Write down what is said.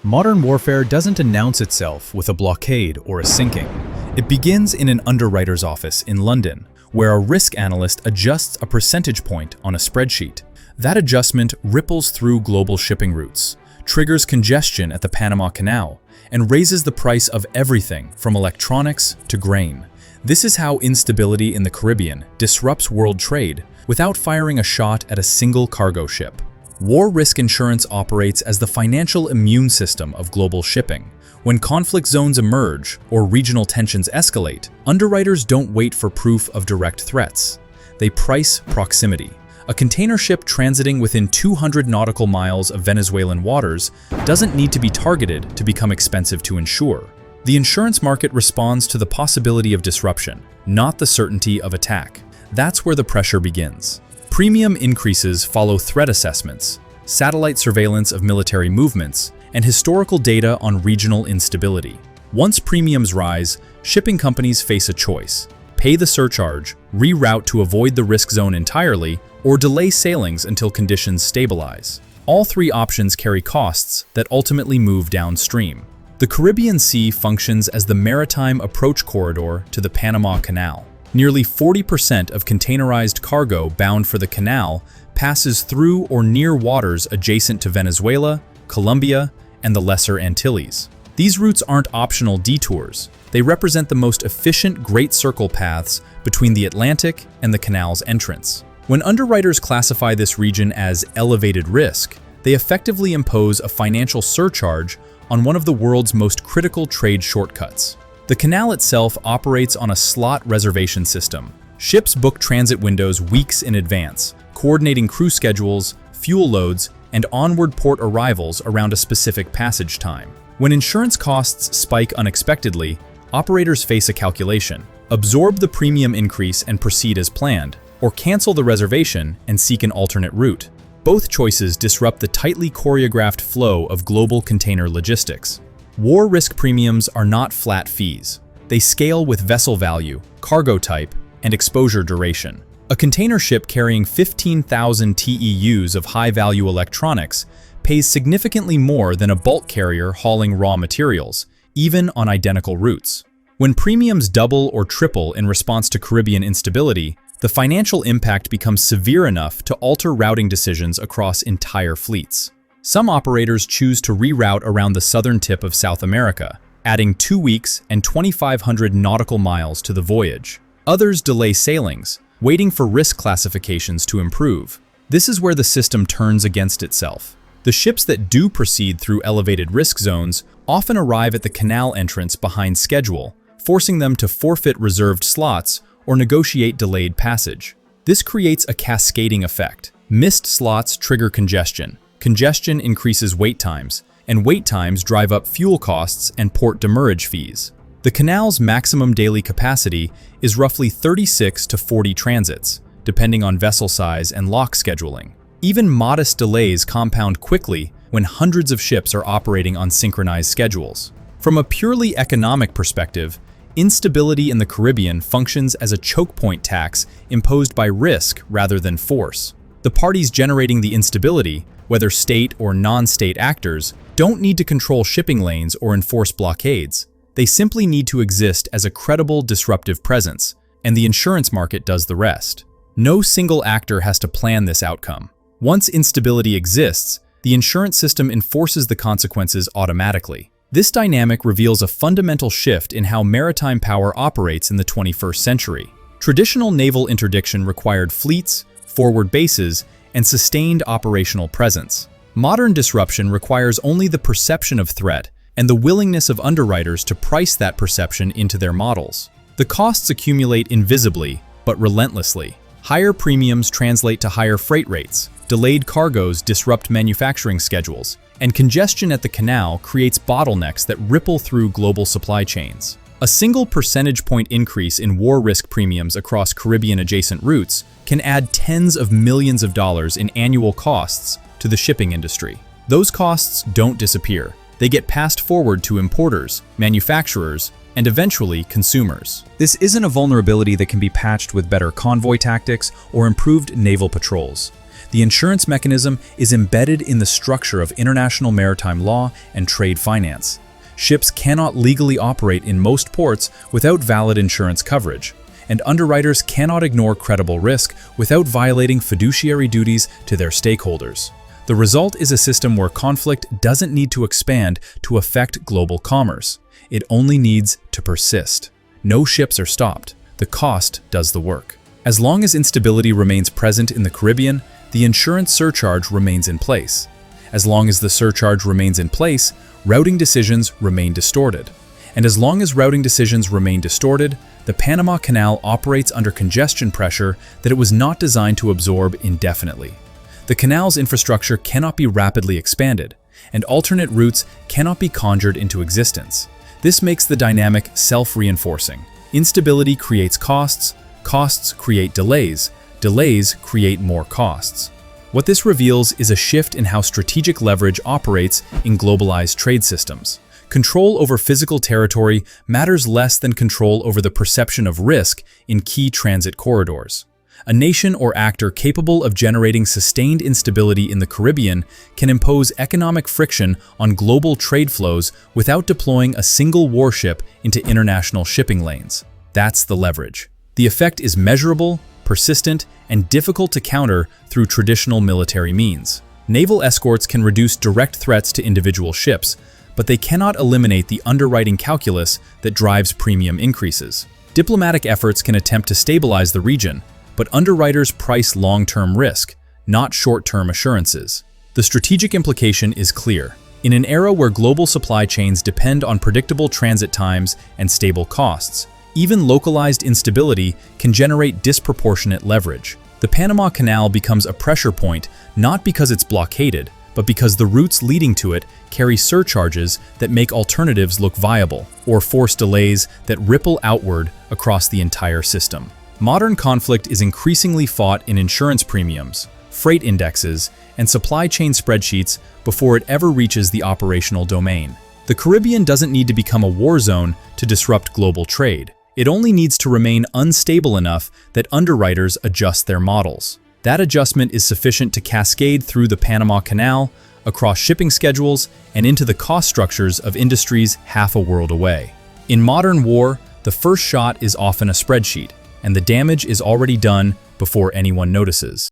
Modern warfare doesn't announce itself with a blockade or a sinking. It begins in an underwriter's office in London, where a risk analyst adjusts a percentage point on a spreadsheet. That adjustment ripples through global shipping routes, triggers congestion at the Panama Canal, and raises the price of everything from electronics to grain. This is how instability in the Caribbean disrupts world trade without firing a shot at a single cargo ship. War risk insurance operates as the financial immune system of global shipping. When conflict zones emerge or regional tensions escalate, underwriters don't wait for proof of direct threats. They price proximity. A container ship transiting within 200 nautical miles of Venezuelan waters doesn't need to be targeted to become expensive to insure. The insurance market responds to the possibility of disruption, not the certainty of attack. That's where the pressure begins. Premium increases follow threat assessments, satellite surveillance of military movements, and historical data on regional instability. Once premiums rise, shipping companies face a choice: pay the surcharge, reroute to avoid the risk zone entirely, or delay sailings until conditions stabilize. All three options carry costs that ultimately move downstream. The Caribbean Sea functions as the maritime approach corridor to the Panama Canal. Nearly 40% of containerized cargo bound for the canal passes through or near waters adjacent to Venezuela, Colombia, and the Lesser Antilles. These routes aren't optional detours. They represent the most efficient Great Circle paths between the Atlantic and the canal's entrance. When underwriters classify this region as elevated risk, they effectively impose a financial surcharge on one of the world's most critical trade shortcuts. The canal itself operates on a slot reservation system. Ships book transit windows weeks in advance, coordinating crew schedules, fuel loads, and onward port arrivals around a specific passage time. When insurance costs spike unexpectedly, operators face a calculation: absorb the premium increase and proceed as planned, or cancel the reservation and seek an alternate route. Both choices disrupt the tightly choreographed flow of global container logistics. War risk premiums are not flat fees. They scale with vessel value, cargo type, and exposure duration. A container ship carrying 15,000 TEUs of high-value electronics pays significantly more than a bulk carrier hauling raw materials, even on identical routes. When premiums double or triple in response to Caribbean instability, the financial impact becomes severe enough to alter routing decisions across entire fleets. Some operators choose to reroute around the southern tip of South America, adding 2 weeks and 2,500 nautical miles to the voyage. Others delay sailings, waiting for risk classifications to improve. This is where the system turns against itself. The ships that do proceed through elevated risk zones often arrive at the canal entrance behind schedule, forcing them to forfeit reserved slots or negotiate delayed passage. This creates a cascading effect. Missed slots trigger congestion. Congestion increases wait times, and wait times drive up fuel costs and port demurrage fees. The canal's maximum daily capacity is roughly 36 to 40 transits, depending on vessel size and lock scheduling. Even modest delays compound quickly when hundreds of ships are operating on synchronized schedules. From a purely economic perspective, instability in the Caribbean functions as a chokepoint tax imposed by risk rather than force. The parties generating the instability, whether state or non-state actors, don't need to control shipping lanes or enforce blockades. They simply need to exist as a credible disruptive presence, and the insurance market does the rest. No single actor has to plan this outcome. Once instability exists, the insurance system enforces the consequences automatically. This dynamic reveals a fundamental shift in how maritime power operates in the 21st century. Traditional naval interdiction required fleets, forward bases, and sustained operational presence. Modern disruption requires only the perception of threat and the willingness of underwriters to price that perception into their models. The costs accumulate invisibly, but relentlessly. Higher premiums translate to higher freight rates, delayed cargoes disrupt manufacturing schedules, and congestion at the canal creates bottlenecks that ripple through global supply chains. A single percentage point increase in war risk premiums across Caribbean-adjacent routes can add tens of millions of dollars in annual costs to the shipping industry. Those costs don't disappear. They get passed forward to importers, manufacturers, and eventually consumers. This isn't a vulnerability that can be patched with better convoy tactics or improved naval patrols. The insurance mechanism is embedded in the structure of international maritime law and trade finance. Ships cannot legally operate in most ports without valid insurance coverage, and underwriters cannot ignore credible risk without violating fiduciary duties to their stakeholders. The result is a system where conflict doesn't need to expand to affect global commerce. It only needs to persist. No ships are stopped. The cost does the work. As long as instability remains present in the Caribbean, the insurance surcharge remains in place. As long as the surcharge remains in place, routing decisions remain distorted. And as long as routing decisions remain distorted, the Panama Canal operates under congestion pressure that it was not designed to absorb indefinitely. The canal's infrastructure cannot be rapidly expanded, and alternate routes cannot be conjured into existence. This makes the dynamic self-reinforcing. Instability creates costs, costs create delays, delays create more costs. What this reveals is a shift in how strategic leverage operates in globalized trade systems. Control over physical territory matters less than control over the perception of risk in key transit corridors. A nation or actor capable of generating sustained instability in the Caribbean can impose economic friction on global trade flows without deploying a single warship into international shipping lanes. That's the leverage. The effect is measurable, persistent, and difficult to counter through traditional military means. Naval escorts can reduce direct threats to individual ships, but they cannot eliminate the underwriting calculus that drives premium increases. Diplomatic efforts can attempt to stabilize the region, but underwriters price long-term risk, not short-term assurances. The strategic implication is clear. In an era where global supply chains depend on predictable transit times and stable costs, even localized instability can generate disproportionate leverage. The Panama Canal becomes a pressure point not because it's blockaded, but because the routes leading to it carry surcharges that make alternatives look viable, or force delays that ripple outward across the entire system. Modern conflict is increasingly fought in insurance premiums, freight indexes, and supply chain spreadsheets before it ever reaches the operational domain. The Caribbean doesn't need to become a war zone to disrupt global trade. It only needs to remain unstable enough that underwriters adjust their models. That adjustment is sufficient to cascade through the Panama Canal, across shipping schedules, and into the cost structures of industries half a world away. In modern war, the first shot is often a spreadsheet, and the damage is already done before anyone notices.